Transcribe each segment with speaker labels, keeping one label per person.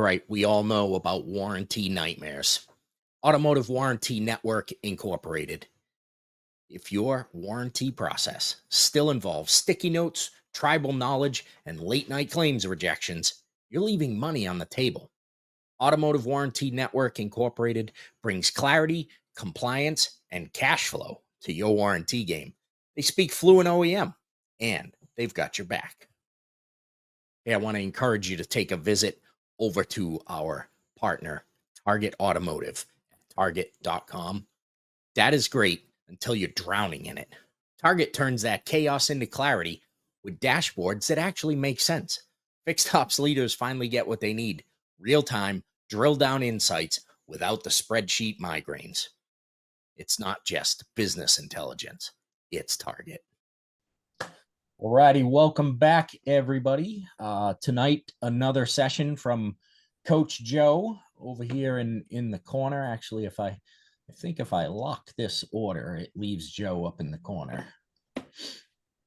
Speaker 1: right, we all know about warranty nightmares. Automotive Warranty Network Incorporated. If your warranty process still involves sticky notes, tribal knowledge, and late night claims rejections, you're leaving money on the table. Automotive Warranty Network Incorporated brings clarity, compliance, and cash flow to your warranty game. They speak fluent OEM, and they've got your back. Hey, I want to encourage you to take a visit over to our partner, Target Automotive, at target.com. That is great until you're drowning in it. Target turns that chaos into clarity with dashboards that actually make sense. Fixed ops leaders finally get what they need: real-time, drill-down insights without the spreadsheet migraines. It's not just business intelligence, it's Target. Alrighty, welcome back, everybody. Tonight, another session from Coach Joe over here in the corner. Actually, I think if I lock this order, it leaves Joe up in the corner.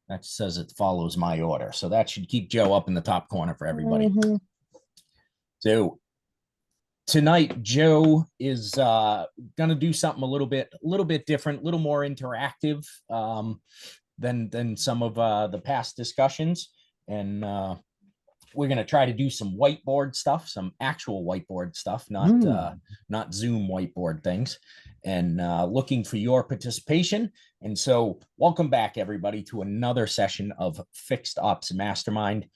Speaker 1: That says it follows my order, so that should keep Joe up in the top corner for everybody. So tonight, Joe is gonna do something a little bit different, a little more interactive than some of the past discussions, and we're going to try to do some whiteboard stuff, some actual whiteboard stuff, not Zoom whiteboard things, and looking for your participation. And so welcome back, everybody, to another session of Fixed Ops Mastermind.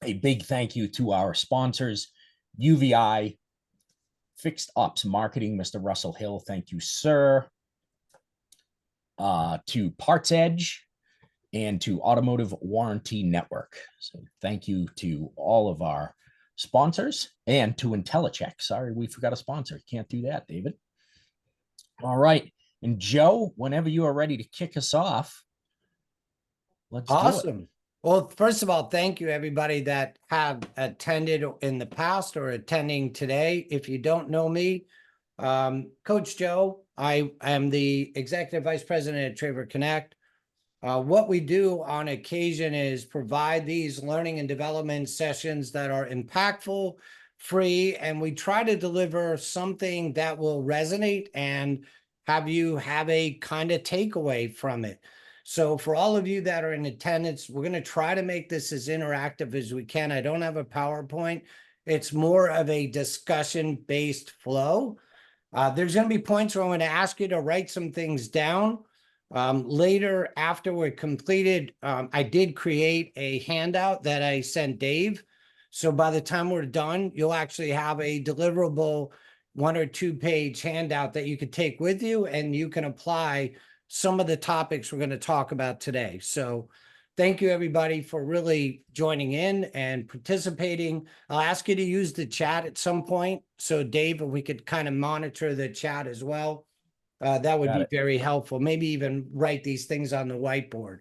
Speaker 1: A big thank you to our sponsors, UVI, Fixed Ops Marketing, Mr. Russell Hill. Thank you, sir. To Parts Edge, and to Automotive Warranty Network. So thank you to all of our sponsors, and to IntelliCheck. Sorry, we forgot a sponsor. Can't do that, David. All right. And Joe, whenever you are ready to kick us off, let's do it.
Speaker 2: Awesome. Well, first of all, thank you, everybody that have attended in the past or attending today. If you don't know me, Coach Joe, I am the Executive Vice President at Traver Connect. What we do on occasion is provide these learning and development sessions that are impactful, free, and we try to deliver something that will resonate and have you have a kind of takeaway from it. So for all of you that are in attendance, we're going to try to make this as interactive as we can. I don't have a PowerPoint. It's more of a discussion-based flow. There's going to be points where I'm going to ask you to write some things down. Later, after we're completed, I did create a handout that I sent Dave. So by the time we're done, you'll actually have a deliverable 1 or 2 page handout that you could take with you, and you can apply some of the topics we're going to talk about today. So thank you, everybody, for really joining in and participating. I'll ask you to use the chat at some point. So Dave, if we could kind of monitor the chat as well. That would be very helpful. Maybe even write these things on the whiteboard.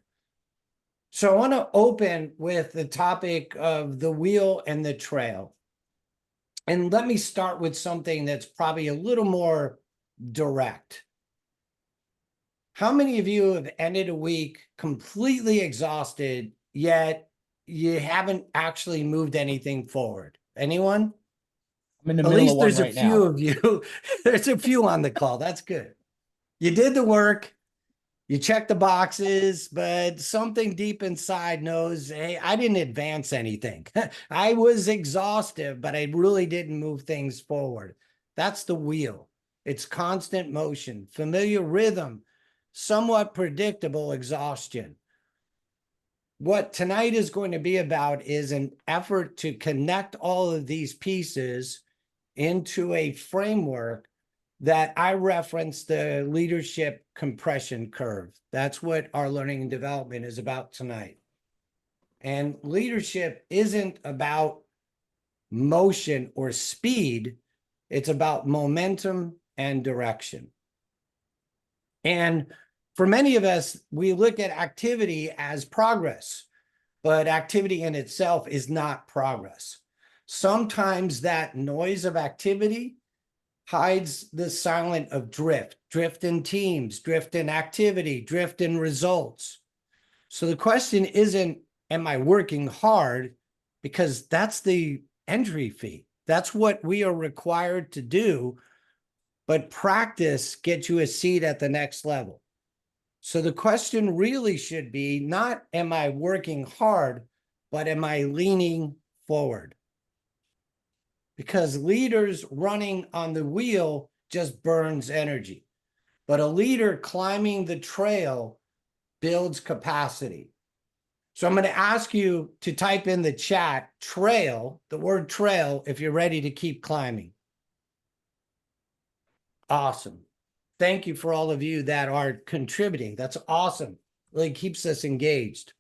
Speaker 2: So I want to open with the topic of the wheel and the trail. And let me start with something that's probably a little more direct. How many of you have ended a week completely exhausted, yet you haven't actually moved anything forward? Anyone?
Speaker 1: I'm in the middle of one right now. At least
Speaker 2: there's a few of you. There's a few on the call. That's good. You did the work, you checked the boxes, but something deep inside knows, hey, I didn't advance anything. I was exhaustive, but I really didn't move things forward. That's the wheel. It's constant motion, familiar rhythm, somewhat predictable exhaustion. What tonight is going to be about is an effort to connect all of these pieces into a framework that I referenced, the leadership compression curve. That's what our learning and development is about tonight. And leadership isn't about motion or speed. It's about momentum and direction. And for many of us, we look at activity as progress, but activity in itself is not progress. Sometimes that noise of activity hides the silence of drift in teams, drift in activity, drift in results. So the question isn't, am I working hard? Because that's the entry fee. That's what we are required to do, but practice gets you a seat at the next level. So the question really should be not, am I working hard, but am I leaning forward? Because leaders running on the wheel just burns energy. But a leader climbing the trail builds capacity. So I'm going to ask you to type in the chat trail, the word trail, if you're ready to keep climbing. Awesome. Thank you for all of you that are contributing. That's awesome. Really keeps us engaged.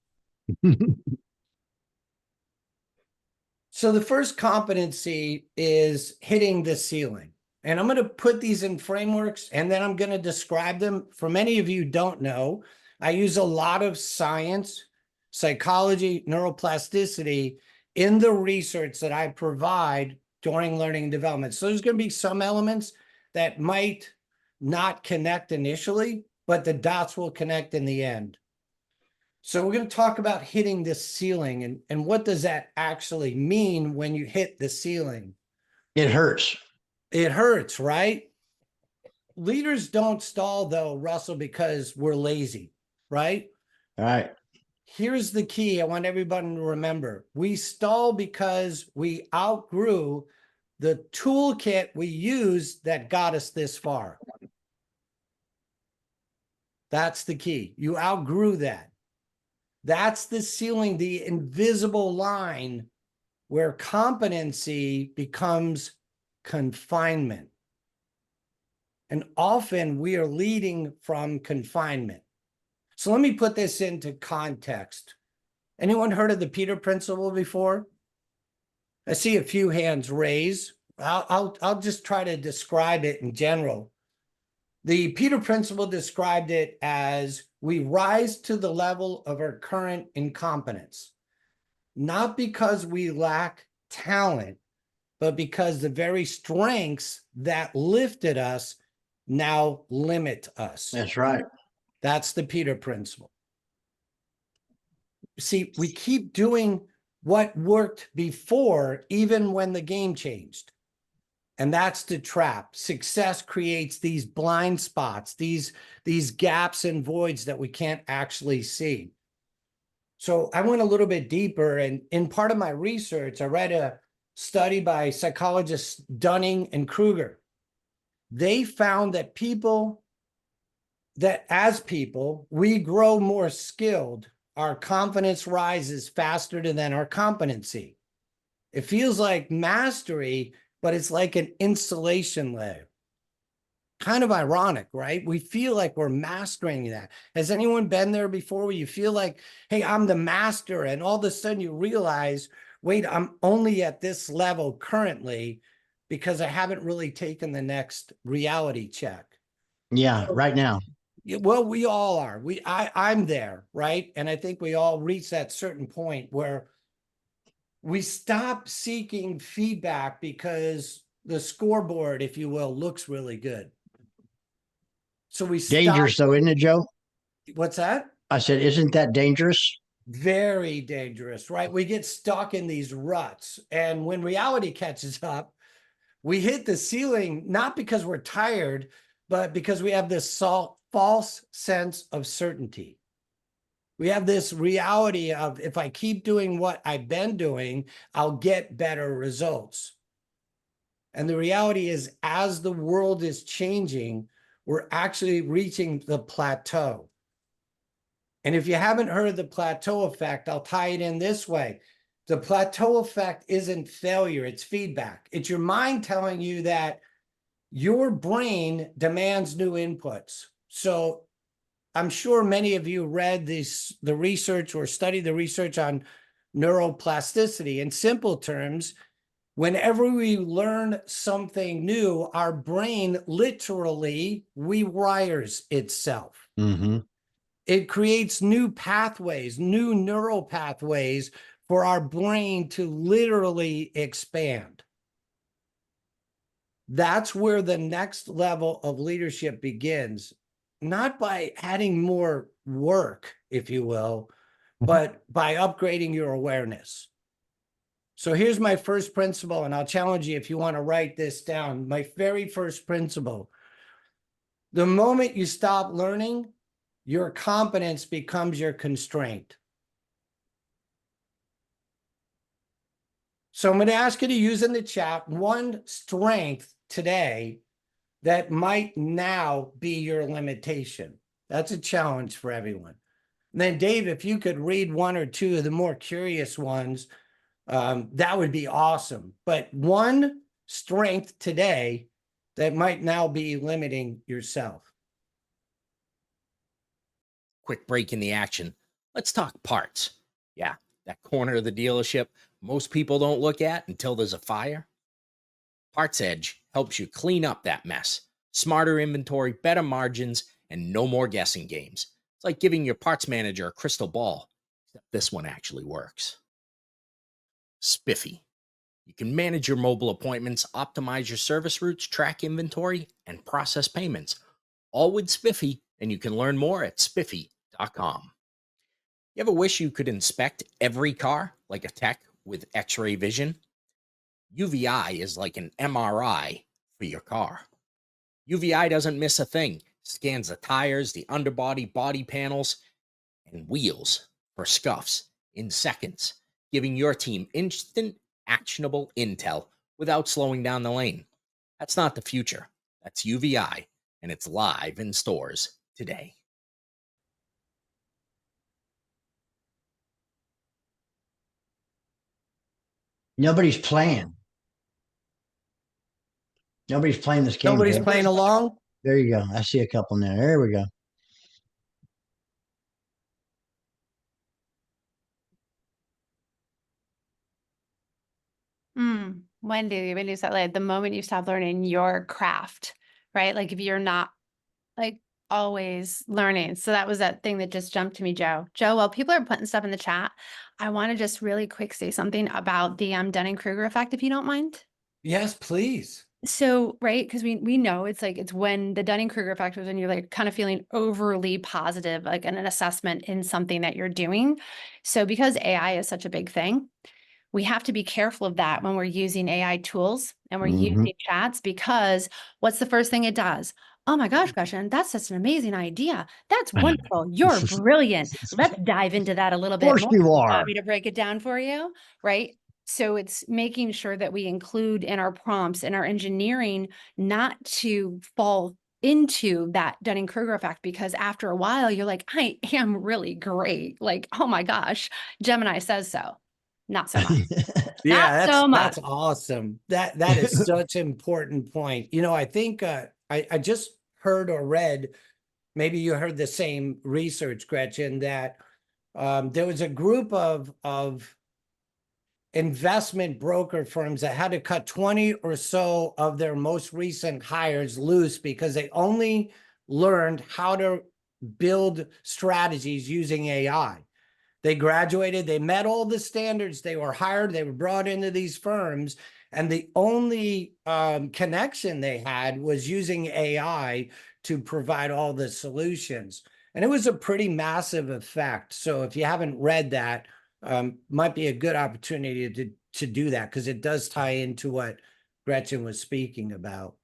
Speaker 2: So the first competency is hitting the ceiling. And I'm going to put these in frameworks and then I'm going to describe them. For many of you don't know, I use a lot of science, psychology, neuroplasticity in the research that I provide during learning and development. So there's going to be some elements that might not connect initially, but the dots will connect in the end. So we're going to talk about hitting the ceiling and what does that actually mean when you hit the ceiling?
Speaker 3: It hurts.
Speaker 2: It hurts, right? Leaders don't stall though, Russell, because we're lazy, right?
Speaker 3: All right.
Speaker 2: Here's the key I want everybody to remember. We stall because we outgrew the toolkit we used that got us this far. That's the key. You outgrew that. That's the ceiling, the invisible line where competency becomes confinement. And often we are leading from confinement. So let me put this into context. Anyone heard of the Peter Principle before? I see a few hands raised. I'll just try to describe it in general. The Peter Principle described it as we rise to the level of our current incompetence, not because we lack talent, but because the very strengths that lifted us now limit us.
Speaker 3: That's right.
Speaker 2: That's the Peter Principle. See, we keep doing what worked before, even when the game changed. And that's the trap. Success creates these blind spots, these gaps and voids that we can't actually see. So I went a little bit deeper, and in part of my research, I read a study by psychologists Dunning and Kruger. They found that as people, we grow more skilled, our confidence rises faster than our competency. It feels like mastery, but it's like an insulation layer. Kind of ironic, right? We feel like we're mastering that. Has anyone been there before where you feel like, hey, I'm the master, and all of a sudden you realize, wait, I'm only at this level currently because I haven't really taken the next reality check.
Speaker 3: Yeah, right now.
Speaker 2: Well, we all are. I'm there, right? And I think we all reach that certain point where we stop seeking feedback because the scoreboard, if you will, looks really good. So we
Speaker 3: Dangerous though, isn't it, Joe?
Speaker 2: What's that?
Speaker 3: I said, isn't that dangerous?
Speaker 2: Very dangerous, right? We get stuck in these ruts. And when reality catches up, we hit the ceiling, not because we're tired, but because we have this false sense of certainty. We have this reality of, if I keep doing what I've been doing, I'll get better results. And the reality is, as the world is changing, we're actually reaching the plateau. And if you haven't heard of the plateau effect, I'll tie it in this way. The plateau effect isn't failure, it's feedback. It's your mind telling you that your brain demands new inputs. So I'm sure many of you read the research or studied the research on neuroplasticity. In simple terms, whenever we learn something new, our brain literally rewires itself.
Speaker 3: Mm-hmm.
Speaker 2: It creates new pathways, new neural pathways for our brain to literally expand. That's where the next level of leadership begins, not by adding more work, if you will, but by upgrading your awareness. So here's my first principle, and I'll challenge you if you want to write this down. My very first principle: the moment you stop learning, your competence becomes your constraint. So I'm going to ask you to use in the chat one strength today that might now be your limitation. That's a challenge for everyone. And then Dave, if you could read one or two of the more curious ones, that would be awesome. But one strength today that might now be limiting yourself.
Speaker 1: Quick break in the action. Let's talk parts. Yeah, that corner of the dealership most people don't look at until there's a fire. Parts Edge helps you clean up that mess. Smarter inventory, better margins, and no more guessing games. It's like giving your parts manager a crystal ball, except this one actually works. Spiffy. You can manage your mobile appointments, optimize your service routes, track inventory, and process payments, all with Spiffy, and you can learn more at spiffy.com. You ever wish you could inspect every car like a tech with X-ray vision? UVI is like an MRI for your car. UVI doesn't miss a thing. Scans the tires, the underbody, body panels, and wheels for scuffs in seconds, giving your team instant, actionable intel without slowing down the lane. That's not the future. That's UVI, and it's live in stores today.
Speaker 3: Nobody's playing. Nobody's playing this game.
Speaker 2: Nobody's
Speaker 3: Joe.
Speaker 2: playing along?
Speaker 3: There you go. I see a couple now. There we go.
Speaker 4: When do you start, like, the moment you stop learning your craft, right? Like if you're not like always learning. So that was that thing that just jumped to me, Joe. Joe, while people are putting stuff in the chat, I want to just really quick say something about the Dunning-Kruger effect, if you don't mind.
Speaker 2: Yes, please.
Speaker 4: So, right, because we know it's like, it's when the Dunning-Kruger effect is when you're like kind of feeling overly positive, like in an assessment in something that you're doing. So because AI is such a big thing, we have to be careful of that when we're using AI tools and we're using chats, because what's the first thing it does? Oh my gosh, Gretchen, that's such an amazing idea. That's wonderful. You're brilliant. Let's dive into that a little
Speaker 3: Of
Speaker 4: bit
Speaker 3: course
Speaker 4: more.
Speaker 3: you
Speaker 4: Want
Speaker 3: are.
Speaker 4: me to break it down for you? Right. So it's making sure that we include in our prompts and our engineering not to fall into that Dunning-Kruger effect, because after a while you're like, I am really great. Like, oh my gosh, Gemini says so. Not so much.
Speaker 2: Yeah,
Speaker 4: Not so much.
Speaker 2: that's awesome. That is such an important point. You know, I think I just heard or read, maybe you heard the same research, Gretchen, that there was a group of investment broker firms that had to cut 20 or so of their most recent hires loose because they only learned how to build strategies using AI. They graduated, they met all the standards, they were hired, they were brought into these firms, and the only connection they had was using AI to provide all the solutions. And it was a pretty massive effect. So if you haven't read that, might be a good opportunity to do that, because it does tie into what Gretchen was speaking about.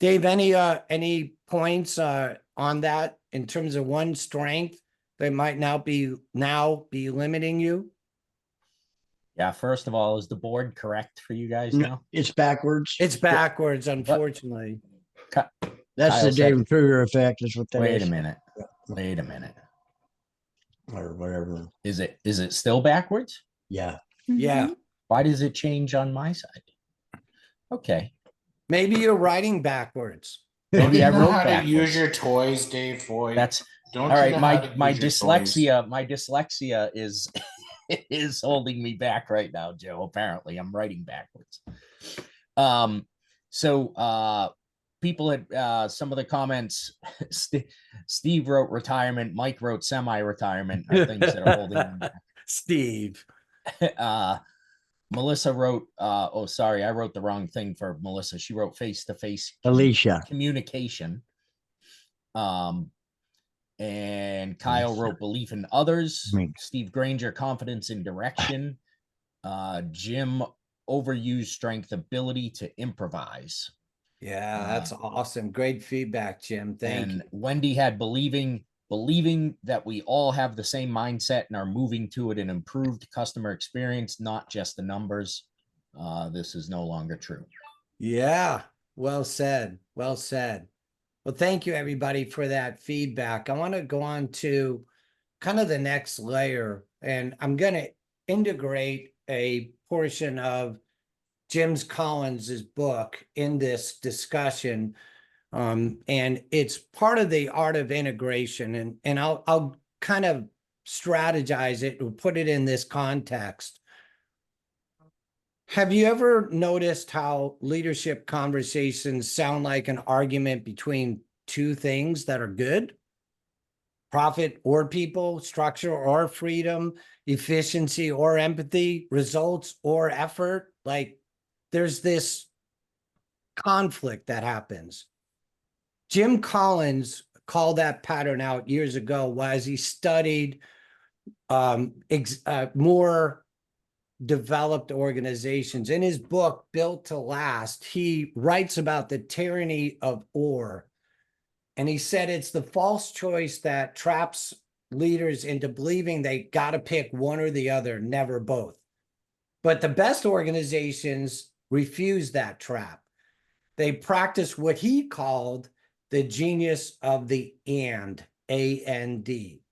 Speaker 2: Dave, any points on that in terms of one strength that might now be limiting you?
Speaker 1: Yeah, first of all, is the board correct for you guys
Speaker 3: No,
Speaker 1: now?
Speaker 3: it's backwards.
Speaker 2: It's backwards, unfortunately.
Speaker 3: That's
Speaker 1: Kyle
Speaker 3: the
Speaker 1: said-
Speaker 3: David-Kruger effect. Is what that
Speaker 1: Wait
Speaker 3: is.
Speaker 1: a minute. Wait a minute.
Speaker 3: Or whatever.
Speaker 1: Is it still backwards?
Speaker 3: Yeah.
Speaker 2: Yeah.
Speaker 1: Why does it change on my side? Okay.
Speaker 2: Maybe you're writing backwards.
Speaker 1: Maybe
Speaker 5: Don't
Speaker 1: I
Speaker 5: you know
Speaker 1: wrote
Speaker 5: how to
Speaker 1: backwards.
Speaker 5: use your toys, Dave Foy?
Speaker 1: That's
Speaker 5: Don't
Speaker 1: all
Speaker 5: you
Speaker 1: right.
Speaker 5: know how to
Speaker 1: My
Speaker 5: use your toys?
Speaker 1: dyslexia is is holding me back right now, Joe. Apparently, I'm writing backwards. So people had some of the comments. Steve wrote retirement. Mike wrote semi-retirement. Are things that are holding me back.
Speaker 2: Steve.
Speaker 1: Melissa wrote, oh, sorry, I wrote the wrong thing for Melissa. She wrote face-to-face
Speaker 3: Alicia.
Speaker 1: communication. And Kyle wrote belief in others. Steve Granger, confidence in direction. Jim overused strength ability to improvise.
Speaker 2: Yeah, that's awesome. Great feedback, Jim. Thank you.
Speaker 1: And Wendy had believing that we all have the same mindset and are moving to an improved customer experience, not just the numbers. This is no longer true.
Speaker 2: Yeah, well said. Well said. Well, thank you everybody for that feedback. I want to go on to kind of the next layer, and I'm going to integrate a portion of Jim Collins's book in this discussion. And it's part of the art of integration. And I'll kind of strategize it or put it in this context. Have you ever noticed how leadership conversations sound like an argument between two things that are good? Profit or people, structure or freedom, efficiency or empathy, results or effort. Like there's this conflict that happens. Jim Collins called that pattern out years ago as he studied more developed organizations. In his book, Built to Last, he writes about the tyranny of or. And he said it's the false choice that traps leaders into believing they got to pick one or the other, never both. But the best organizations refuse that trap. They practice what he called the genius of the and, A-N-D.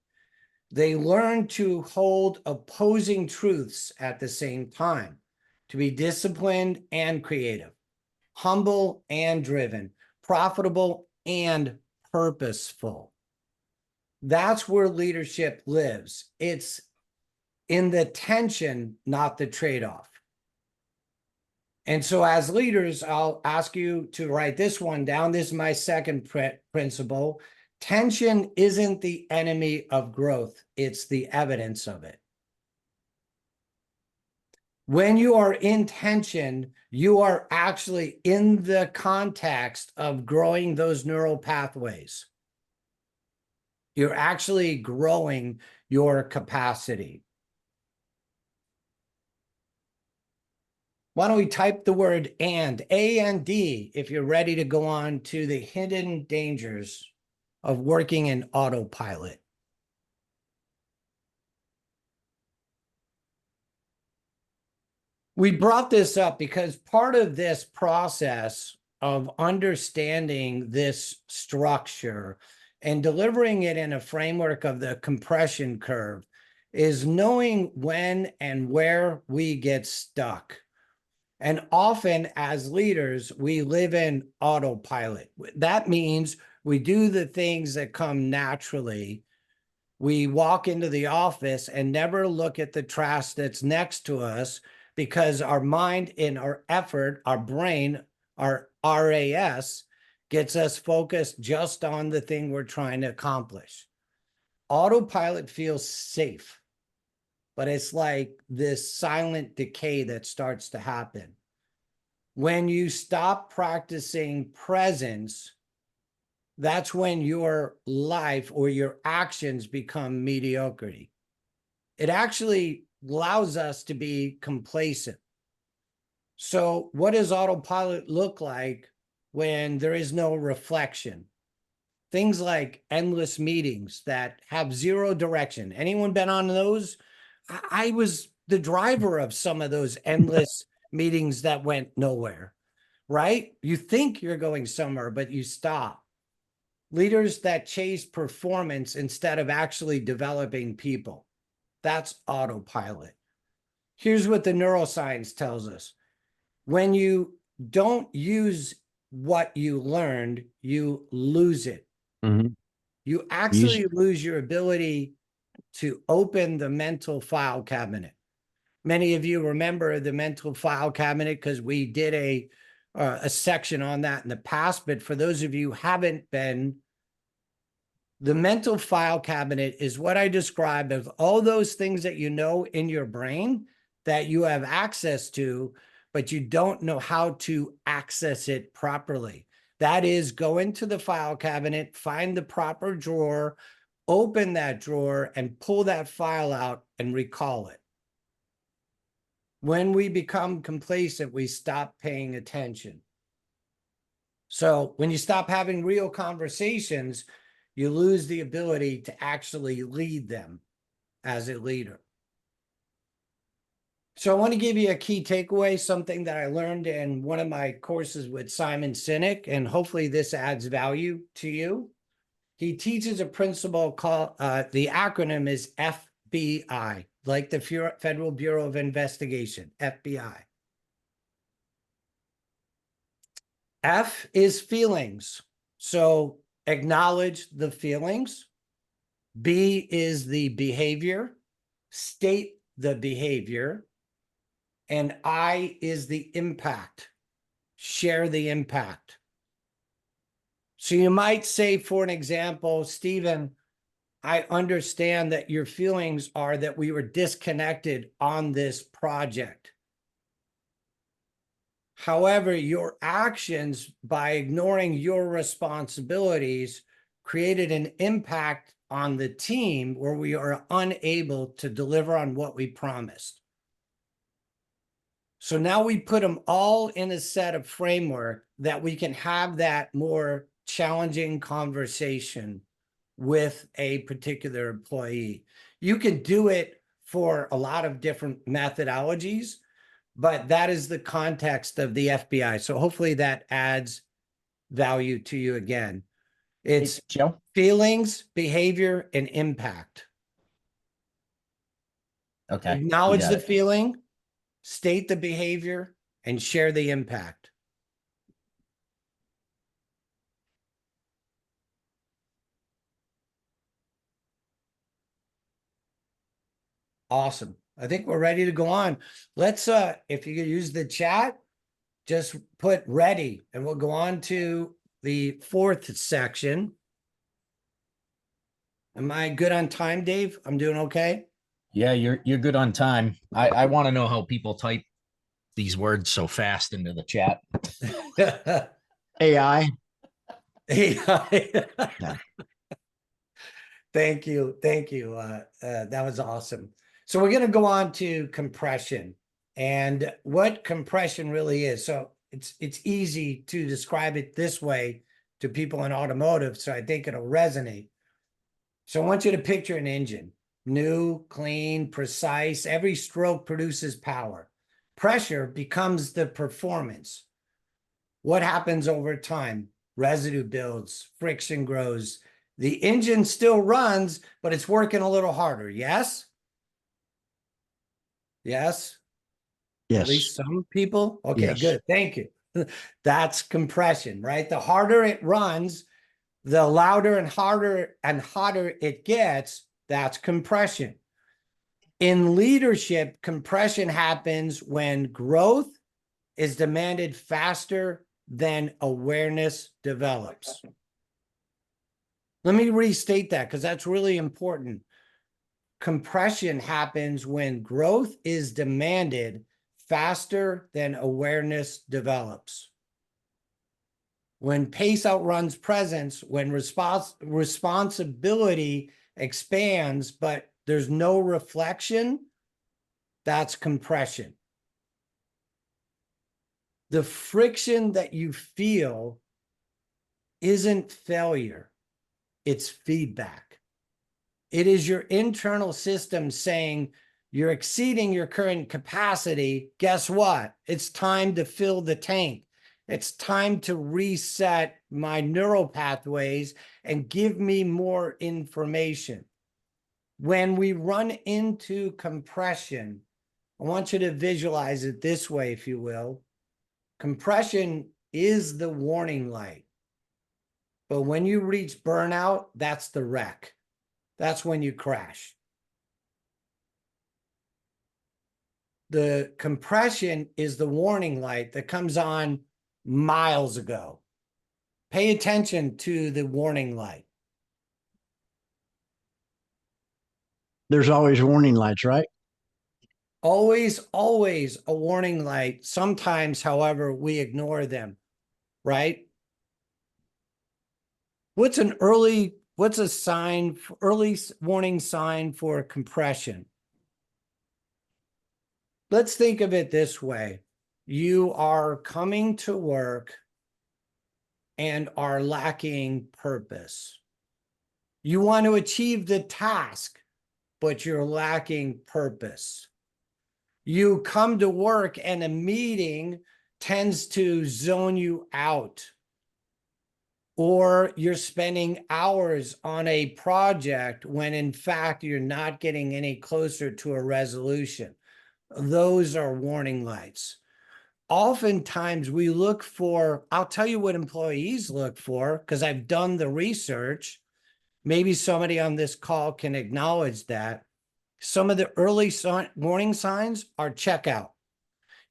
Speaker 2: They learn to hold opposing truths at the same time, to be disciplined and creative, humble and driven, profitable and purposeful. That's where leadership lives. It's in the tension, not the trade-off. And so as leaders, I'll ask you to write this one down. This is my second principle. Tension isn't the enemy of growth. It's the evidence of it. When you are in tension, you are actually in the context of growing those neural pathways. You're actually growing your capacity. Why don't we type the word and, A-N-D, if you're ready to go on to the hidden dangers of working in autopilot. We brought this up because part of this process of understanding this structure and delivering it in a framework of the compression curve is knowing when and where we get stuck. And often as leaders, we live in autopilot. That means we do the things that come naturally. We walk into the office and never look at the trash that's next to us because our mind and our effort, our brain, our RAS gets us focused just on the thing we're trying to accomplish. Autopilot feels safe, but it's like this silent decay that starts to happen. When you stop practicing presence, that's when your life or your actions become mediocrity. It actually allows us to be complacent. So what does autopilot look like when there is no reflection? Things like endless meetings that have zero direction. Anyone been on those? I was the driver of some of those endless meetings that went nowhere, right? You think you're going somewhere, but you stop. Leaders that chase performance instead of actually developing people. That's autopilot. Here's what the neuroscience tells us. When you don't use what you learned, you lose it.
Speaker 3: Mm-hmm.
Speaker 2: You actually lose your ability to open the mental file cabinet. Many of you remember the mental file cabinet because we did a section on that in the past. But for those of you who haven't been, the mental file cabinet is what I described as all those things that you know in your brain that you have access to, but you don't know how to access it properly. That is, go into the file cabinet, find the proper drawer, open that drawer, and pull that file out and recall it. When we become complacent, we stop paying attention. So when you stop having real conversations, you lose the ability to actually lead them as a leader. So I want to give you a key takeaway, something that I learned in one of my courses with Simon Sinek, and hopefully this adds value to you. He teaches a principle called, the acronym is FBI, like the Federal Bureau of Investigation, FBI. F is feelings. So acknowledge the feelings. B is the behavior. State the behavior. And I is the impact. Share the impact. So you might say, for an example, Stephen, I understand that your feelings are that we were disconnected on this project. However, your actions, by ignoring your responsibilities, created an impact on the team where we are unable to deliver on what we promised. So now we put them all in a set of framework that we can have that more challenging conversation with a particular employee. You can do it for a lot of different methodologies, but that is the context of the FBI. So hopefully that adds value to you again. It's
Speaker 1: Joe?
Speaker 2: feelings, behavior, and impact.
Speaker 1: Okay.
Speaker 2: Acknowledge
Speaker 1: you got
Speaker 2: the
Speaker 1: it.
Speaker 2: feeling, state the behavior, and share the impact. Awesome. I think we're ready to go on. Let's, if you could use the chat, just put ready, and we'll go on to the fourth section. Am I good on time, Dave? I'm doing okay?
Speaker 1: Yeah, you're good on time. I want to know how people type these words so fast into the chat.
Speaker 3: AI.
Speaker 2: Yeah. Thank you. Thank you. That was awesome. So we're going to go on to compression and what compression really is. So it's easy to describe it this way to people in automotive, so I think it'll resonate. So I want you to picture an engine, new, clean, precise. Every stroke produces power. Pressure becomes the performance. What happens over time? Residue builds, friction grows. The engine still runs, but it's working a little harder. Yes? Yes? At
Speaker 3: Yes.
Speaker 2: least some people? Okay,
Speaker 3: Yes.
Speaker 2: good. Thank you. That's compression, right? The harder it runs, the louder and hotter it gets. That's compression. In leadership, compression happens when growth is demanded faster than awareness develops. Let me restate that because that's really important. Compression happens when growth is demanded faster than awareness develops. When pace outruns presence, when responsibility expands, but there's no reflection, that's compression. The friction that you feel isn't failure, it's feedback. It is your internal system saying you're exceeding your current capacity. Guess what? It's time to fill the tank. It's time to reset my neural pathways and give me more information. When we run into compression, I want you to visualize it this way, if you will. Compression is the warning light. But when you reach burnout, that's the wreck. That's when you crash. The compression is the warning light that comes on miles ago. Pay attention to the warning light.
Speaker 3: There's always warning lights, right?
Speaker 2: Always, always a warning light. Sometimes, however, we ignore them, right? What's a sign, early warning sign for compression? let's think of it this way. You are coming to work and are lacking purpose. You want to achieve the task, but you're lacking purpose. You come to work and a meeting tends to zone you out, or you're spending hours on a project when in fact you're not getting any closer to a resolution. Those are warning lights. Oftentimes we look for, I'll tell you what employees look for, because I've done the research. Maybe somebody on this call can acknowledge that. Some of the early warning signs are checkout.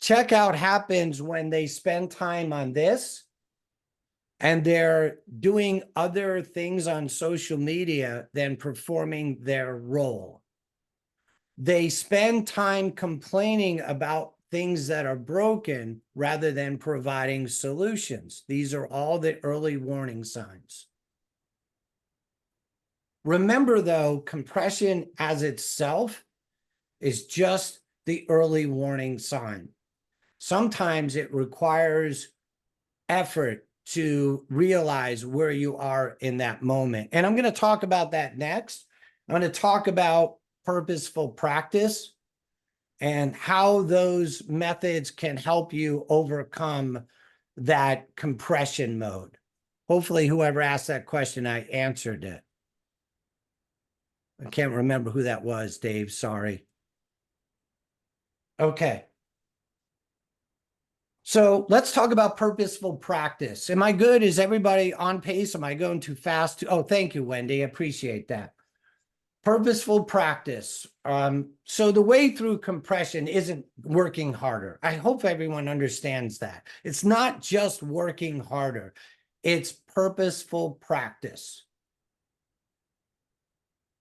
Speaker 2: Checkout happens when they spend time on this and they're doing other things on social media than performing their role. They spend time complaining about things that are broken rather than providing solutions. These are all the early warning signs. Remember, though, compression as itself is just the early warning sign. Sometimes it requires effort to realize where you are in that moment. And I'm going to talk about that next. I'm going to talk about purposeful practice and how those methods can help you overcome that compression mode. Hopefully, whoever asked that question, I answered it. I can't remember who that was, Dave. Sorry. Okay. So let's talk about purposeful practice. Am I good? Is everybody on pace? Am I going too fast? Oh, thank you, Wendy. I appreciate that. Purposeful practice. So the way through compression isn't working harder. I hope everyone understands that. It's not just working harder. It's purposeful practice.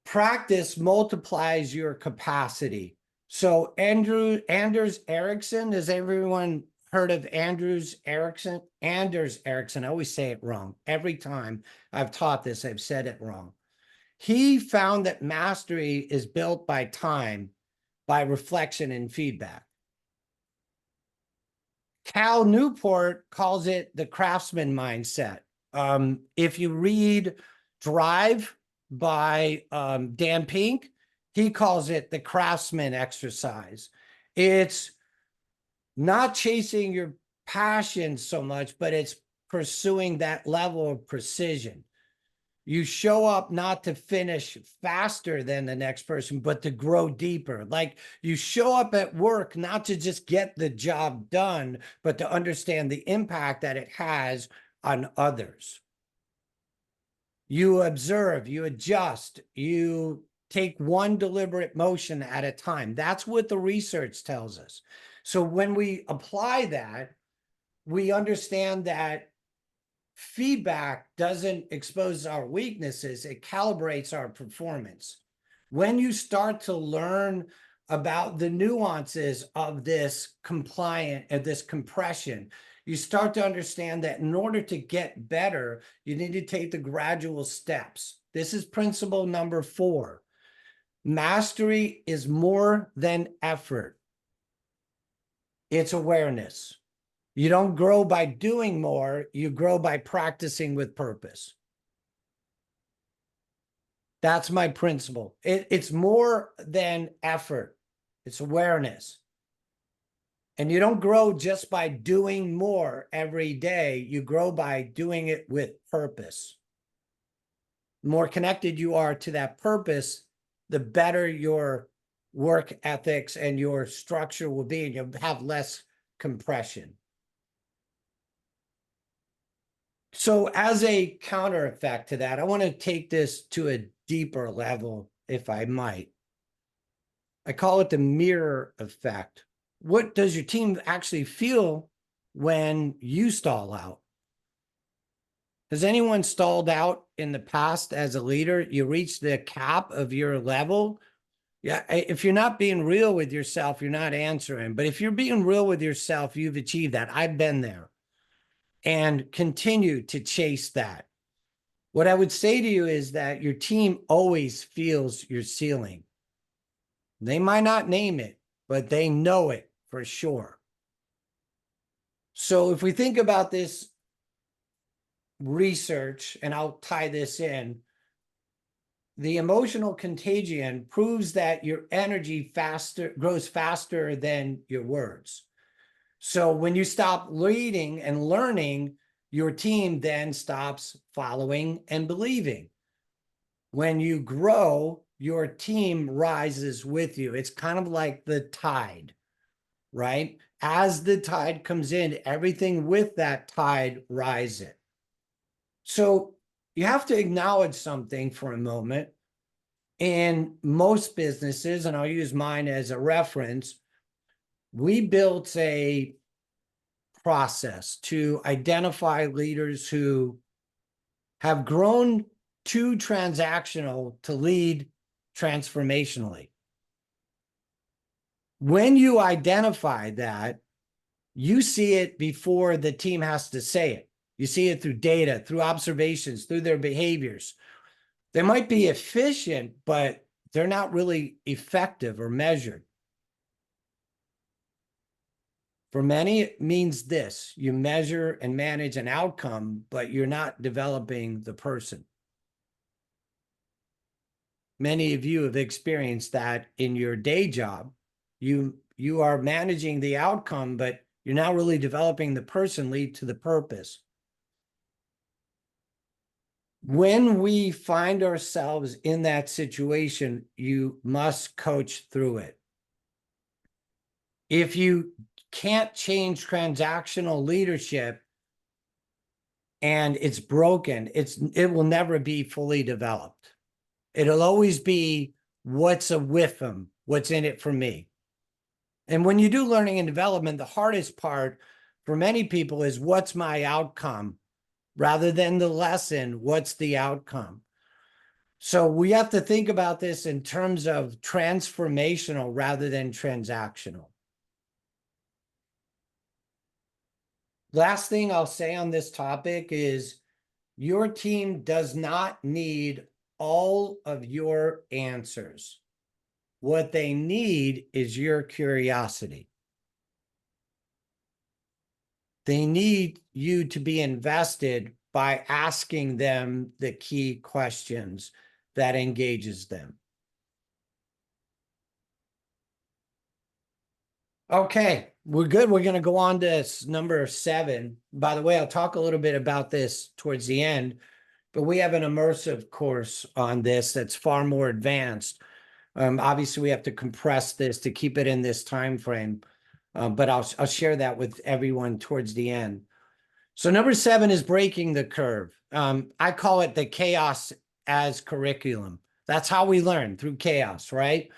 Speaker 2: Practice multiplies your capacity. So Anders Ericsson, has everyone heard of Anders Ericsson? Anders Ericsson, I always say it wrong. Every time I've taught this, I've said it wrong. He found that mastery is built by time, by reflection and feedback. Cal Newport calls it the craftsman mindset. If you read Drive by Dan Pink, he calls it the craftsman exercise. It's not chasing your passion so much, but it's pursuing that level of precision. You show up not to finish faster than the next person, but to grow deeper. Like you show up at work, not to just get the job done, but to understand the impact that it has on others. You observe, you adjust, you take one deliberate motion at a time. That's what the research tells us. So when we apply that, we understand that feedback doesn't expose our weaknesses, it calibrates our performance. When you start to learn about the nuances of this compression, you start to understand that in order to get better, you need to take the gradual steps. This is principle number 4. Mastery is more than effort. It's awareness. You don't grow by doing more, you grow by practicing with purpose. That's my principle. It's more than effort. It's awareness. And you don't grow just by doing more every day. You grow by doing it with purpose. The more connected you are to that purpose, the better your work ethics and your structure will be, and you'll have less compression. So as a counter effect to that, I want to take this to a deeper level, if I might. I call it the mirror effect. What does your team actually feel when you stall out? Has anyone stalled out in the past as a leader? You reach the cap of your level. Yeah, if you're not being real with yourself, you're not answering. But if you're being real with yourself, you've achieved that. I've been there. And continue to chase that. What I would say to you is that your team always feels your ceiling. They might not name it, but they know it for sure. So if we think about this research, and I'll tie this in, the emotional contagion proves that your energy grows faster than your words. So when you stop leading and learning, your team then stops following and believing. When you grow, your team rises with you. It's kind of like the tide, right? As the tide comes in, everything with that tide rises. So you have to acknowledge something for a moment. In most businesses, and I'll use mine as a reference, we built a process to identify leaders who have grown too transactional to lead transformationally. When you identify that, you see it before the team has to say it. You see it through data, through observations, through their behaviors. They might be efficient, but they're not really effective or measured. For many, it means this: you measure and manage an outcome, but you're not developing the person. Many of you have experienced that in your day job. You are managing the outcome, but you're not really developing the person lead to the purpose. When we find ourselves in that situation, you must coach through it. If you can't change transactional leadership and it's broken, it will never be fully developed. It'll always be, what's a with them? What's in it for me? And when you do learning and development, the hardest part for many people is, what's my outcome? Rather than the lesson, what's the outcome? So we have to think about this in terms of transformational rather than transactional. Last thing I'll say on this topic is, your team does not need all of your answers. What they need is your curiosity. They need you to be invested by asking them the key questions that engages them. Okay, we're good. We're going to go on to number 7. By the way, I'll talk a little bit about this towards the end, but we have an immersive course on this that's far more advanced. Obviously, we have to compress this to keep it in this time frame, but I'll share that with everyone towards the end. So number 7 is breaking the curve. I call it the chaos as curriculum. That's how we learn, through chaos, right?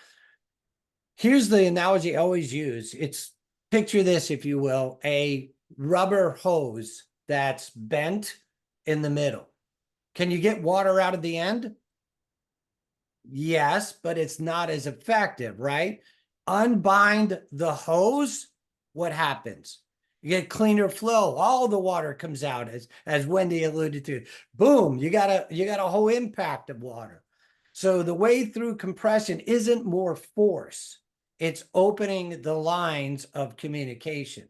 Speaker 2: Here's the analogy I always use. Picture this, if you will, a rubber hose that's bent in the middle. Can you get water out of the end? Yes, but it's not as effective, right? Unbind the hose, what happens? You get cleaner flow. All the water comes out, as Wendy alluded to. Boom, you got a whole impact of water. So the way through compression isn't more force. It's opening the lines of communication.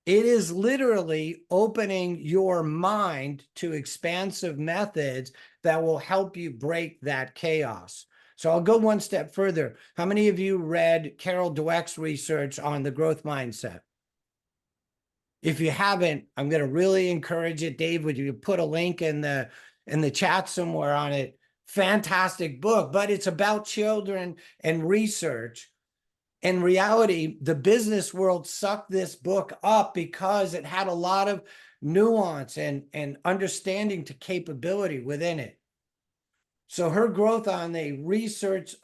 Speaker 2: It is literally opening your mind to expansive methods that will help you break that chaos. So I'll go one step further. How many of you read Carol Dweck's research on the growth mindset? If you haven't, I'm going to really encourage it. Dave, would you put a link in the chat somewhere on it? Fantastic book, but it's about children and research. In reality, the business world sucked this book up because it had a lot of nuance and understanding to capability within it. So her research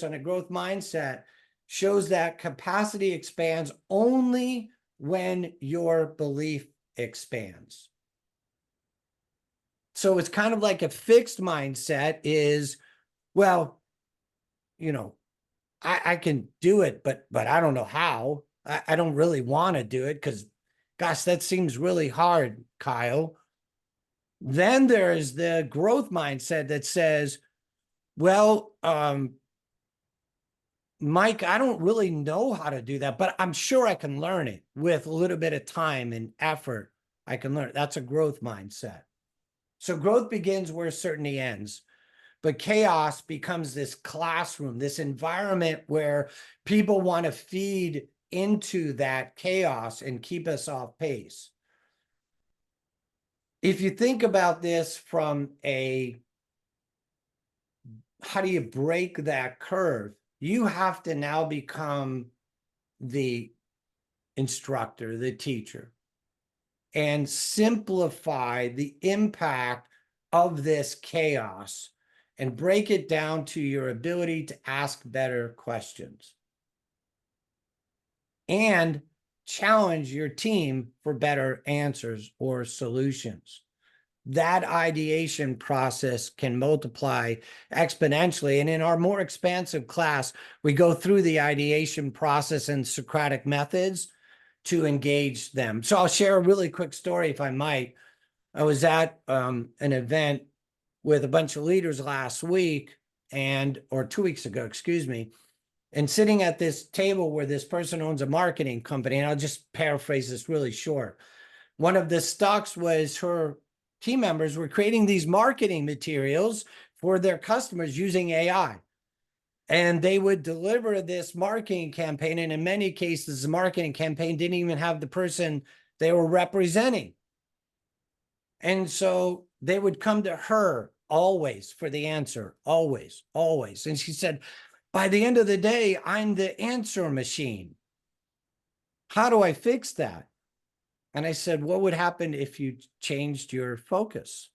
Speaker 2: on a growth mindset shows that capacity expands only when your belief expands. So it's kind of like a fixed mindset is, well, I can do it, but I don't know how. I don't really want to do it because, gosh, that seems really hard, Kyle. Then there's the growth mindset that says, well, Mike, I don't really know how to do that, but I'm sure I can learn it with a little bit of time and effort. I can learn. That's a growth mindset. So growth begins where certainty ends, but chaos becomes this classroom, this environment where people want to feed into that chaos and keep us off pace. If you think about this from how do you break that curve? You have to now become the instructor, the teacher, and simplify the impact of this chaos and break it down to your ability to ask better questions and challenge your team for better answers or solutions. That ideation process can multiply exponentially. And in our more expansive class, we go through the ideation process and Socratic methods to engage them. So I'll share a really quick story, if I might. I was at an event with a bunch of leaders last week or 2 weeks ago, excuse me, and sitting at this table where this person owns a marketing company, and I'll just paraphrase this really short. One of the stocks was her team members were creating these marketing materials for their customers using AI. And they would deliver this marketing campaign. And in many cases, the marketing campaign didn't even have the person they were representing. And so they would come to her always for the answer, always, always. And she said, by the end of the day, I'm the answer machine. How do I fix that? And I said, what would happen if you changed your focus?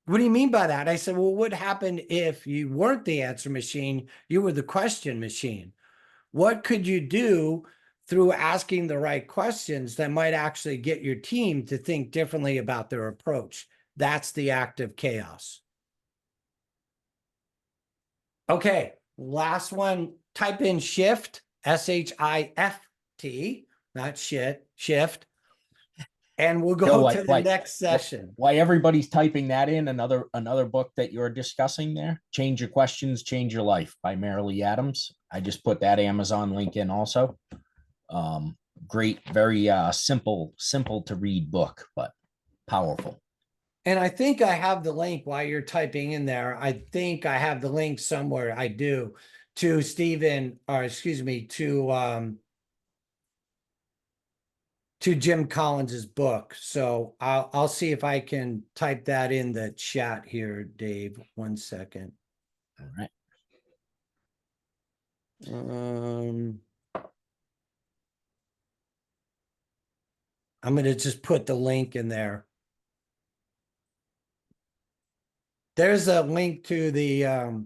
Speaker 2: What do you mean by that? I said, well, what happened if you weren't the answer machine, you were the question machine? What could you do through asking the right questions that might actually get your team to think differently about their approach? That's the act of chaos. Okay, last one, type in shift, S-H-I-F-T, not shit, shift. And we'll go to the next session.
Speaker 1: Why everybody's typing that in, another book that you're discussing there, Change Your Questions, Change Your Life by Marilee Adams. I just put that Amazon link in also. Great, very simple to read book, but powerful.
Speaker 2: And I think I have the link while you're typing in there. I think I have the link somewhere. I do, to Stephen, or excuse me, to Jim Collins's book. So I'll see if I can type that in the chat here, Dave. 1 second.
Speaker 1: All right.
Speaker 2: I'm going to just put the link in there. There's a link to the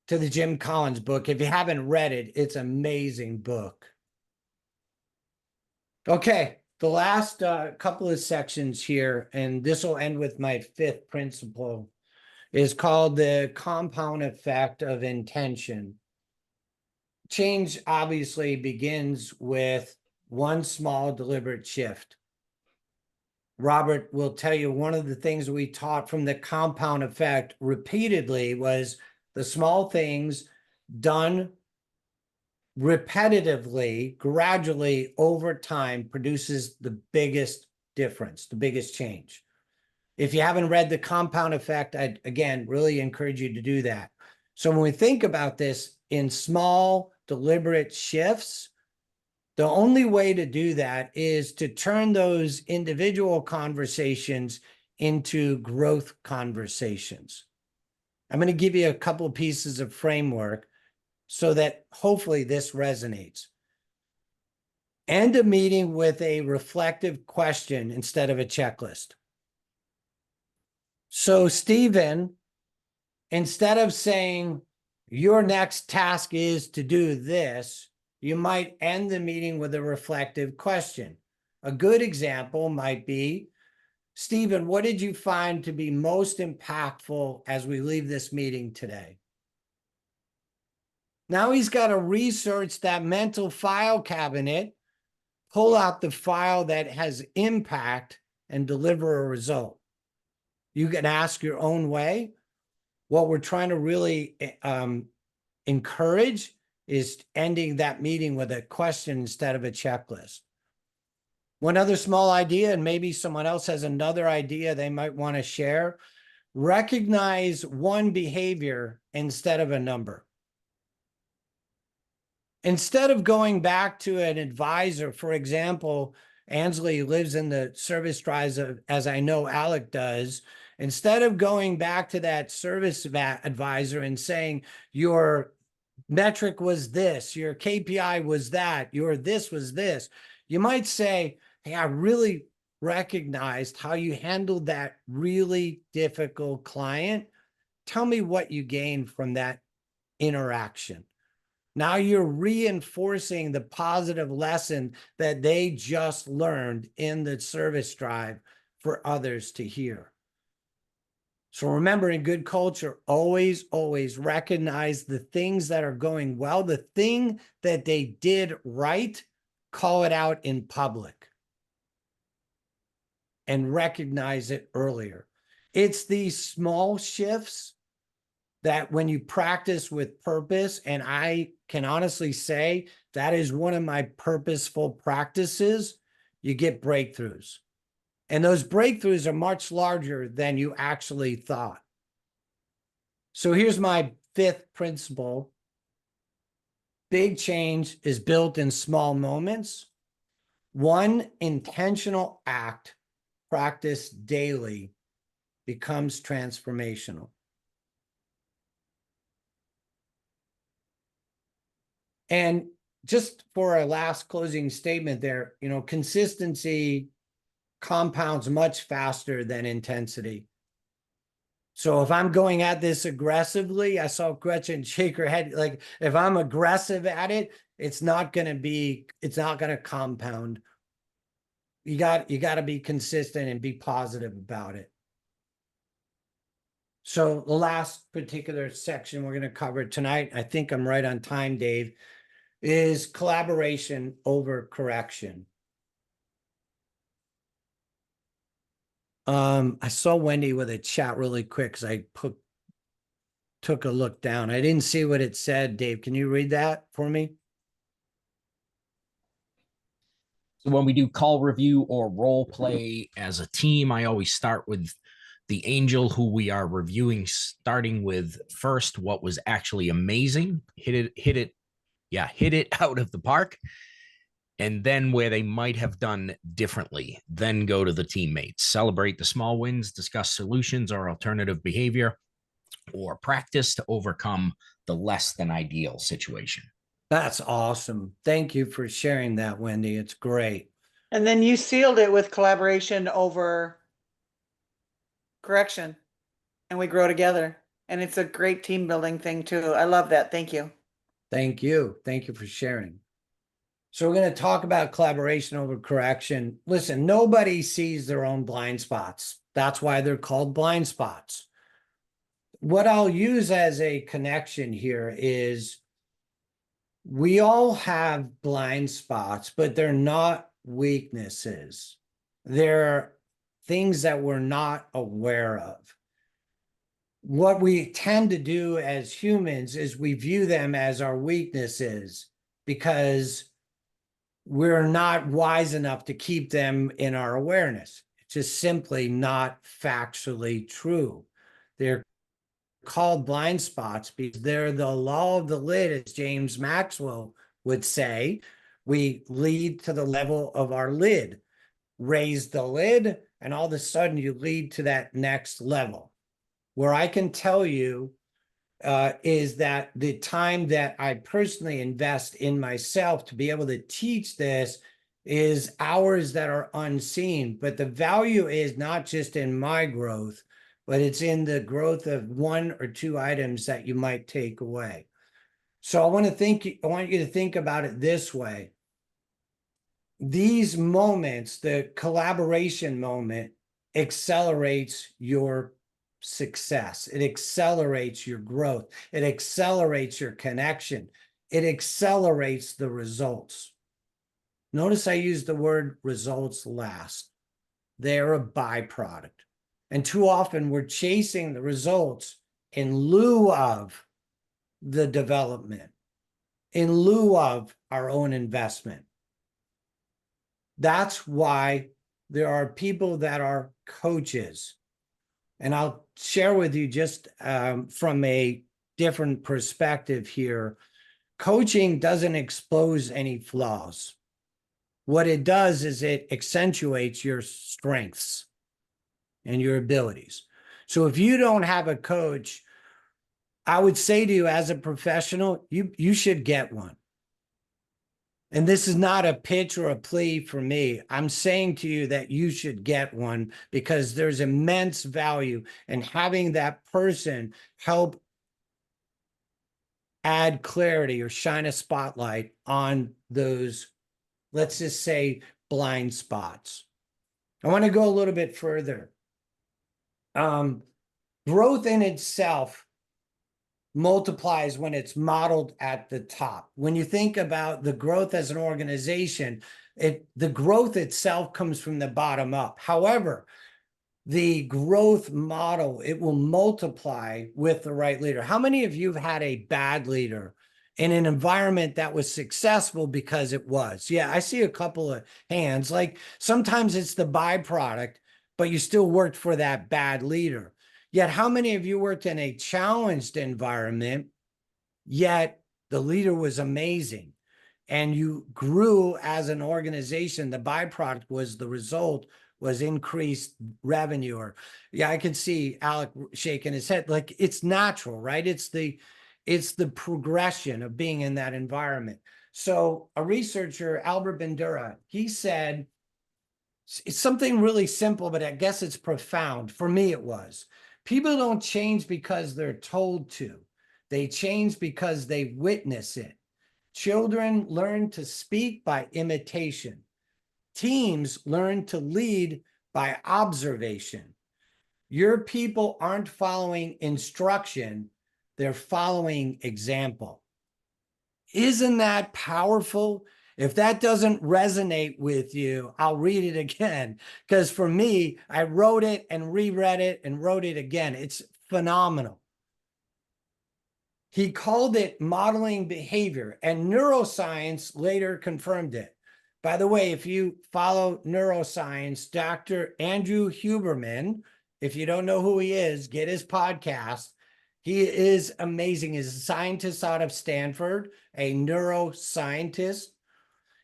Speaker 2: Jim Collins book. If you haven't read it, it's an amazing book. Okay, the last couple of sections here, and this will end with my 5th principle, is called the compound effect of intention. Change obviously begins with one small deliberate shift. Robert will tell you one of the things we taught from the compound effect repeatedly was the small things done repetitively, gradually over time produces the biggest difference, the biggest change. If you haven't read the compound effect, I again really encourage you to do that. So when we think about this in small, deliberate shifts, the only way to do that is to turn those individual conversations into growth conversations. I'm going to give you a couple of pieces of framework so that hopefully this resonates. End a meeting with a reflective question instead of a checklist. So Stephen, instead of saying your next task is to do this, you might end the meeting with a reflective question. A good example might be, Stephen, what did you find to be most impactful as we leave this meeting today? Now he's got to research that mental file cabinet, pull out the file that has impact, and deliver a result. You can ask your own way. What we're trying to really encourage is ending that meeting with a question instead of a checklist. One other small idea, and maybe someone else has another idea they might want to share. Recognize one behavior instead of a number. Instead of going back to an advisor, for example, Ansley lives in the service drives as I know Alec does. Instead of going back to that service advisor and saying your metric was this, your KPI was that, your this was this, you might say, hey, I really recognized how you handled that really difficult client. Tell me what you gained from that interaction. Now you're reinforcing the positive lesson that they just learned in the service drive for others to hear. So remember, in good culture, always, always recognize the things that are going well, the thing that they did right, call it out in public and recognize it earlier. It's these small shifts that when you practice with purpose, and I can honestly say that is one of my purposeful practices, you get breakthroughs. And those breakthroughs are much larger than you actually thought. So here's my fifth principle. Big change is built in small moments. One intentional act practiced daily becomes transformational. And just for a last closing statement there, you know, consistency compounds much faster than intensity. So if I'm going at this aggressively, I saw Gretchen shake her head, like if I'm aggressive at it, it's not going to compound. You got to be consistent and be positive about it. So the last particular section we're going to cover tonight, I think I'm right on time, Dave, is collaboration over correction. I saw Wendy with a chat really quick because I took a look down. I didn't see what it said. Dave, can you read that for me?
Speaker 1: So when we do call review or role play as a team, I always start with the angel who we are reviewing, starting with first what was actually amazing, hit it out of the park, and then where they might have done differently. Then go to the teammates, celebrate the small wins, discuss solutions or alternative behavior, or practice to overcome the less than ideal situation.
Speaker 2: That's awesome. Thank you for sharing that, Wendy. It's great.
Speaker 6: And then you sealed it with collaboration over correction, and we grow together. And it's a great team building thing too. I love that. Thank you.
Speaker 2: Thank you. Thank you for sharing. So we're going to talk about collaboration over correction. Listen, nobody sees their own blind spots. That's why they're called blind spots. What I'll use as a connection here is we all have blind spots, but they're not weaknesses. They're things that we're not aware of. What we tend to do as humans is we view them as our weaknesses because we're not wise enough to keep them in our awareness. It's just simply not factually true. They're called blind spots because they're the law of the lid, as James Maxwell would say. We lead to the level of our lid. Raise the lid, and all of a sudden you lead to that next level. Where I can tell you is that the time that I personally invest in myself to be able to teach this is hours that are unseen. But the value is not just in my growth, but it's in the growth of one or two items that you might take away. So I want you to think about it this way. These moments, the collaboration moment, accelerates your success. It accelerates your growth. It accelerates your connection. It accelerates the results. Notice I use the word results last. They're a byproduct. And too often we're chasing the results in lieu of the development. in lieu of our own investment. That's why there are people that are coaches. And I'll share with you just from a different perspective here. Coaching doesn't expose any flaws. What it does is it accentuates your strengths and your abilities. So if you don't have a coach, I would say to you as a professional, you should get one. And this is not a pitch or a plea for me. I'm saying to you that you should get one because there's immense value in having that person help add clarity or shine a spotlight on those, let's just say, blind spots. I want to go a little bit further. Growth in itself multiplies when it's modeled at the top. When you think about the growth as an organization, the growth itself comes from the bottom up. However, the growth model, it will multiply with the right leader. How many of you have had a bad leader in an environment that was successful because it was? Yeah, I see a couple of hands. Like sometimes it's the byproduct, but you still worked for that bad leader. Yet how many of you worked in a challenged environment, yet the leader was amazing and you grew as an organization? The byproduct was the result was increased revenue. Or yeah, I can see Alec shaking his head. Like it's natural, right? It's the progression of being in that environment. So a researcher, Albert Bandura, he said, it's something really simple, but I guess it's profound. For me, it was. People don't change because they're told to. They change because they witness it. Children learn to speak by imitation. Teams learn to lead by observation. Your people aren't following instruction, they're following example. Isn't that powerful? If that doesn't resonate with you, I'll read it again. Because for me, I wrote it and reread it and wrote it again. It's phenomenal. He called it modeling behavior, and neuroscience later confirmed it. By the way, if you follow neuroscience, Dr. Andrew Huberman, if you don't know who he is, get his podcast. He is amazing. He's a scientist out of Stanford, a neuroscientist.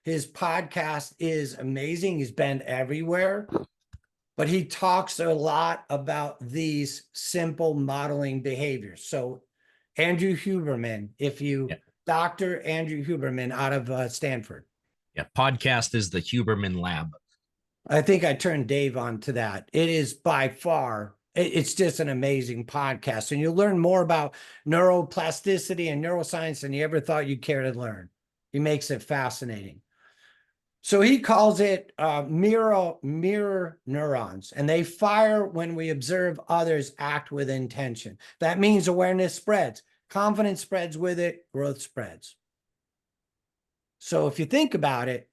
Speaker 2: His podcast is amazing. He's been everywhere, but he talks a lot about these simple modeling behaviors. So Andrew Huberman, Dr. Andrew Huberman out of Stanford.
Speaker 1: Yeah, podcast is the Huberman Lab.
Speaker 2: I think I turned Dave on to that. It is by far, it's just an amazing podcast. And you'll learn more about neuroplasticity and neuroscience than you ever thought you'd care to learn. He makes it fascinating. So he calls it mirror neurons, and they fire when we observe others act with intention. That means awareness spreads, confidence spreads with it, growth spreads. So if you think about it,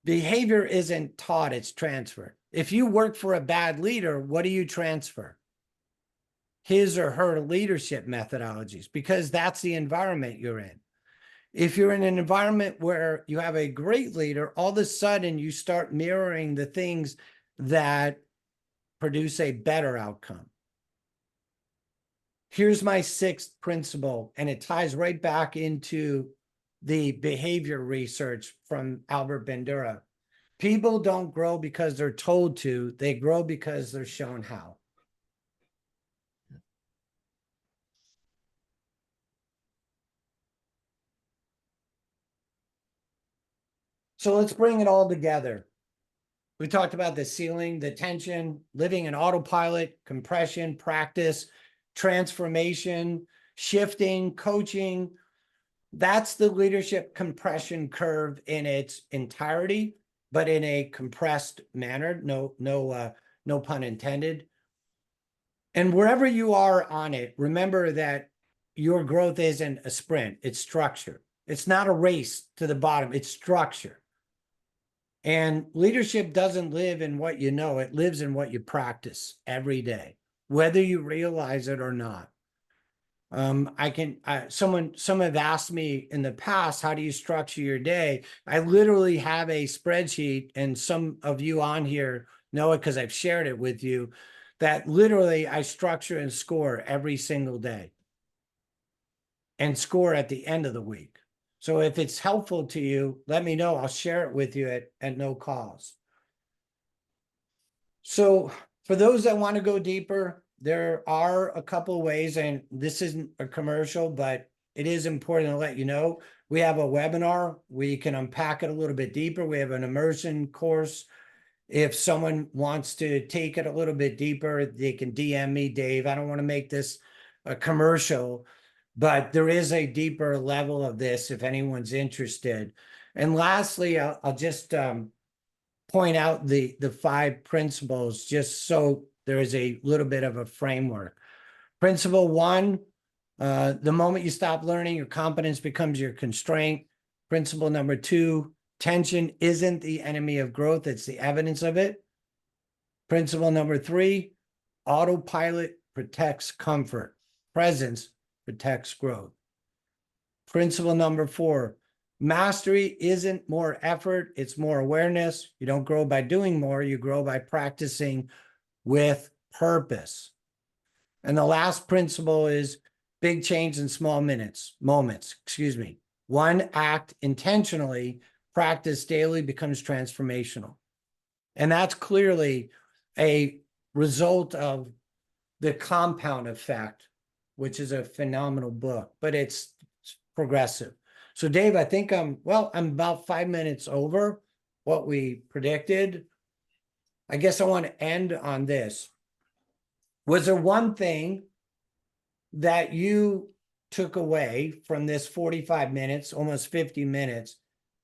Speaker 2: behavior isn't taught, it's transferred. If you work for a bad leader, what do you transfer? His or her leadership methodologies, because that's the environment you're in. If you're in an environment where you have a great leader, all of a sudden you start mirroring the things that produce a better outcome. Here's my sixth principle, and it ties right back into the behavior research from Albert Bandura. People don't grow because they're told to, they grow because they're shown how. So let's bring it all together. We talked about the ceiling, the tension, living in autopilot, compression, practice, transformation, shifting, coaching. That's the leadership compression curve in its entirety, but in a compressed manner. No pun intended. And wherever you are on it, remember that your growth isn't a sprint, it's structure. It's not a race to the bottom, it's structure. And leadership doesn't live in what you know, it lives in what you practice every day, whether you realize it or not. Some have asked me in the past, how do you structure your day? I literally have a spreadsheet, and some of you on here know it because I've shared it with you, that literally I structure and score every single day and score at the end of the week. So if it's helpful to you, let me know. I'll share it with you at no cost. So for those that want to go deeper, there are a couple of ways, and this isn't a commercial, but it is important to let you know. We have a webinar. We can unpack it a little bit deeper. We have an immersion course. If someone wants to take it a little bit deeper, they can DM me, Dave. I don't want to make this a commercial, but there is a deeper level of this if anyone's interested. And lastly, I'll just point out the 5 principles, just so there is a little bit of a framework. Principle 1, the moment you stop learning, your competence becomes your constraint. Principle number 2, tension isn't the enemy of growth, it's the evidence of it. Principle number 3, autopilot protects comfort. Presence protects growth. Principle number 4, mastery isn't more effort, it's more awareness. You don't grow by doing more, you grow by practicing with purpose. And the last principle is big change in small moments. One act intentionally, practice daily becomes transformational. And that's clearly a result of the compound effect, which is a phenomenal book, but it's progressive. So Dave, I think I'm about 5 minutes over what we predicted. I guess I want to end on this. Was there one thing that you took away from this 45 minutes, almost 50 minutes,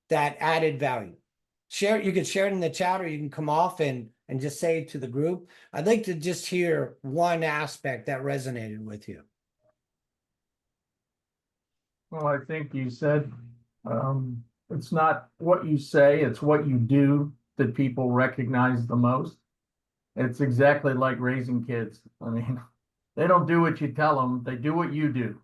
Speaker 2: that added value? Share, you can share it in the chat, or you can come off and just say it to the group. I'd like to just hear one aspect that resonated with you.
Speaker 7: Well, I think you said it's not what you say, it's what you do that people recognize the most. It's exactly like raising kids. I mean, they don't do what you tell them, they do what you do.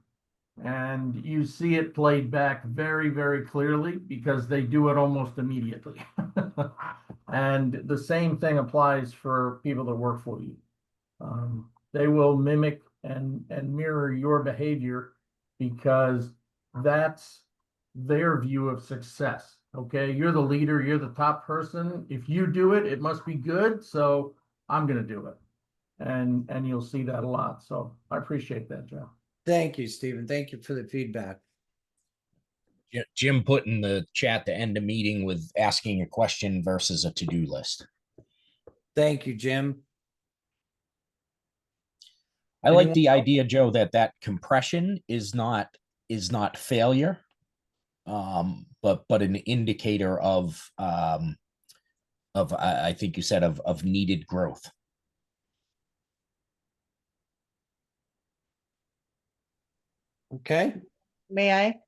Speaker 7: And you see it played back very, very clearly because they do it almost immediately. And the same thing applies for people that work for you. They will mimic and mirror your behavior because that's their view of success. Okay, you're the leader, you're the top person. If you do it, it must be good. So I'm going to do it. And you'll see that a lot. So I appreciate that, Joe.
Speaker 2: Thank you, Stephen. Thank you for the feedback.
Speaker 1: Jim put in the chat to end a meeting with asking a question versus a to-do list.
Speaker 2: Thank you, Jim.
Speaker 1: I like the idea, Joe, that compression is not failure, but an indicator of I think you said of needed growth.
Speaker 2: Okay,
Speaker 6: May I?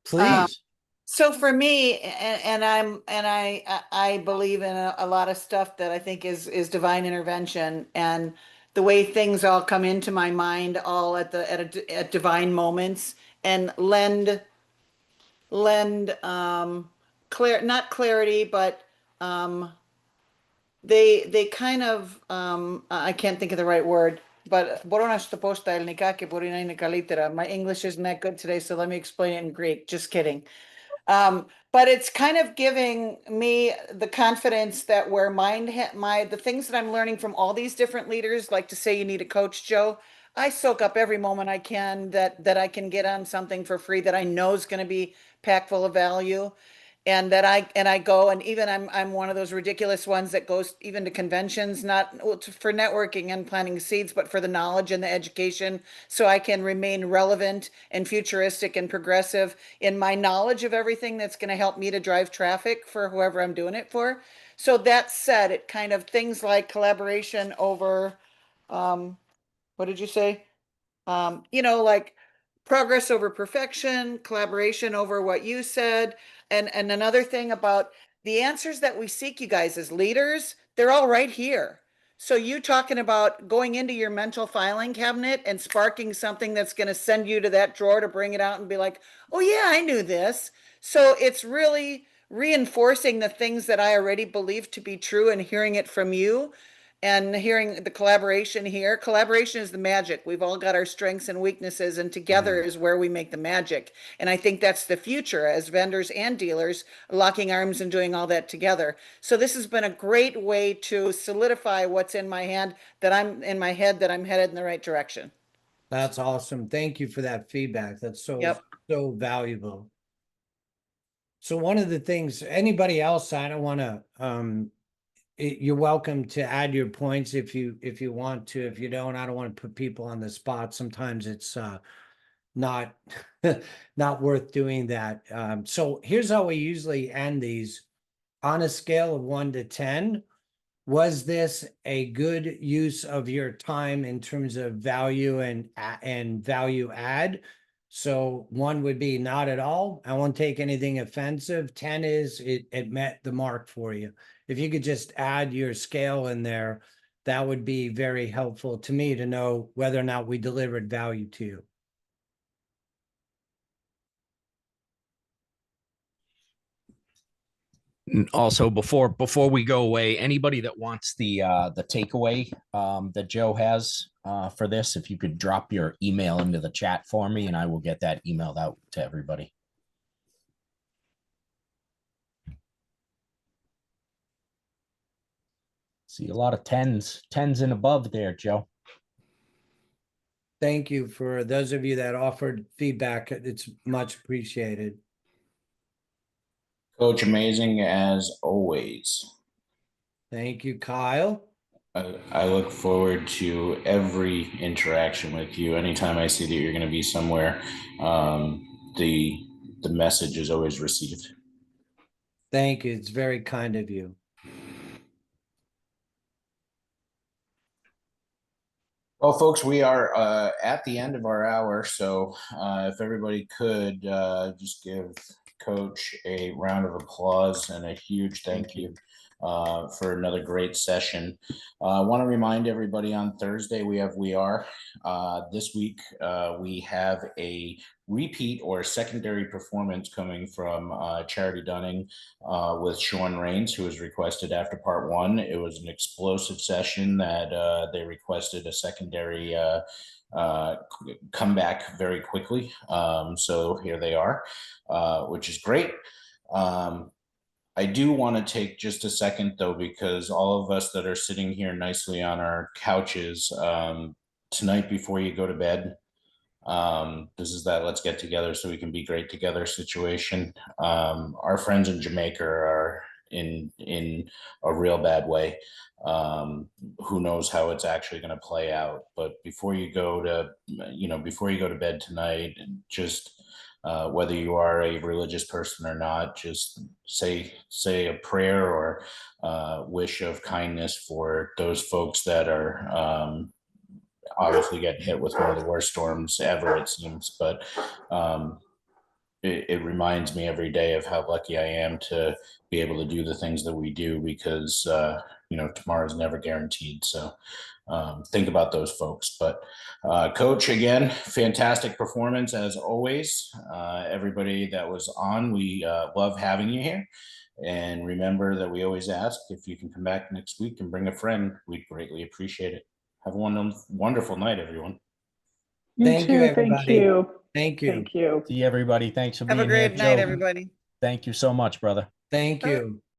Speaker 2: please.
Speaker 6: So for me, and I believe in a lot of stuff that I think is divine intervention, and the way things all come into my mind all at divine moments and lend not clarity, but they kind of I can't think of the right word, but my English isn't that good today, so let me explain it in Greek. Just kidding. But it's kind of giving me the confidence that where the things that I'm learning from all these different leaders, like to say you need a coach, Joe, I soak up every moment I can that I can get on something for free that I know is going to be packed full of value. And I go, and even I'm one of those ridiculous ones that goes even to conventions, not for networking and planting seeds, but for the knowledge and the education, so I can remain relevant and futuristic and progressive in my knowledge of everything that's going to help me to drive traffic for whoever I'm doing it for. So that said, it kind of things like collaboration over, what did you say? Like progress over perfection, collaboration over what you said. And another thing about the answers that we seek, you guys, as leaders, they're all right here. So you talking about going into your mental filing cabinet and sparking something that's going to send you to that drawer to bring it out and be like, oh yeah, I knew this. So it's really reinforcing the things that I already believe to be true and hearing it from you and hearing the collaboration here. Collaboration is the magic. We've all got our strengths and weaknesses, and together is where we make the magic. And I think that's the future as vendors and dealers locking arms and doing all that together. So this has been a great way to solidify what's in my hand, that I'm in my head, that I'm headed in the right direction.
Speaker 2: That's awesome. Thank you for that feedback. That's
Speaker 6: Yep.
Speaker 2: so valuable. So one of the things, anybody else, I don't want to, you're welcome to add your points if you want to. If you don't, I don't want to put people on the spot. Sometimes it's not not worth doing that. So here's how we usually end these. On a scale of 1 to 10, was this a good use of your time in terms of value and value add? So 1 would be not at all. I won't take anything offensive. 10 is it met the mark for you. If you could just add your scale in there, that would be very helpful to me to know whether or not we delivered value to you.
Speaker 1: Also, before we go away, anybody that wants the takeaway that Joe has for this, if you could drop your email into the chat for me, and I will get that emailed out to everybody. See a lot of tens and above there, Joe.
Speaker 2: Thank you for those of you that offered feedback. It's much appreciated.
Speaker 5: Coach, amazing as always.
Speaker 2: Thank you, Kyle.
Speaker 5: I look forward to every interaction with you. Anytime I see that you're going to be somewhere, the message is always received.
Speaker 2: Thank you. It's very kind of you.
Speaker 5: Well, folks, we are at the end of our hour. So if everybody could just give Coach a round of applause and a huge thank you for another great session. I want to remind everybody on Thursday we are. This week we have a repeat or secondary performance coming from Charity Dunning with Sean Rains, who was requested after part 1. It was an explosive session that they requested a secondary come back very quickly. So here they are, which is great. I do want to take just a second, though, because all of us that are sitting here nicely on our couches tonight before you go to bed, this is that let's get together so we can be great together situation. Our friends in Jamaica are in a real bad way. Who knows how it's actually going to play out? But before you go to bed tonight, just whether you are a religious person or not, just say a prayer or wish of kindness for those folks that are obviously getting hit with one of the worst storms ever, it seems. But it reminds me every day of how lucky I am to be able to do the things that we do, because tomorrow's never guaranteed. So think about those folks. But Coach, again, fantastic performance as always. Everybody that was on, we love having you here. And remember that we always ask if you can come back next week and bring a friend. We'd greatly appreciate it. Have a wonderful night, everyone.
Speaker 2: Thank you, everybody.
Speaker 8: Thank you.
Speaker 2: Thank you.
Speaker 8: Thank you.
Speaker 1: See everybody. Thanks for
Speaker 6: Have a
Speaker 1: being here,
Speaker 6: great night,
Speaker 1: Joe.
Speaker 6: everybody.
Speaker 1: Thank you so much, brother.
Speaker 2: Thank you.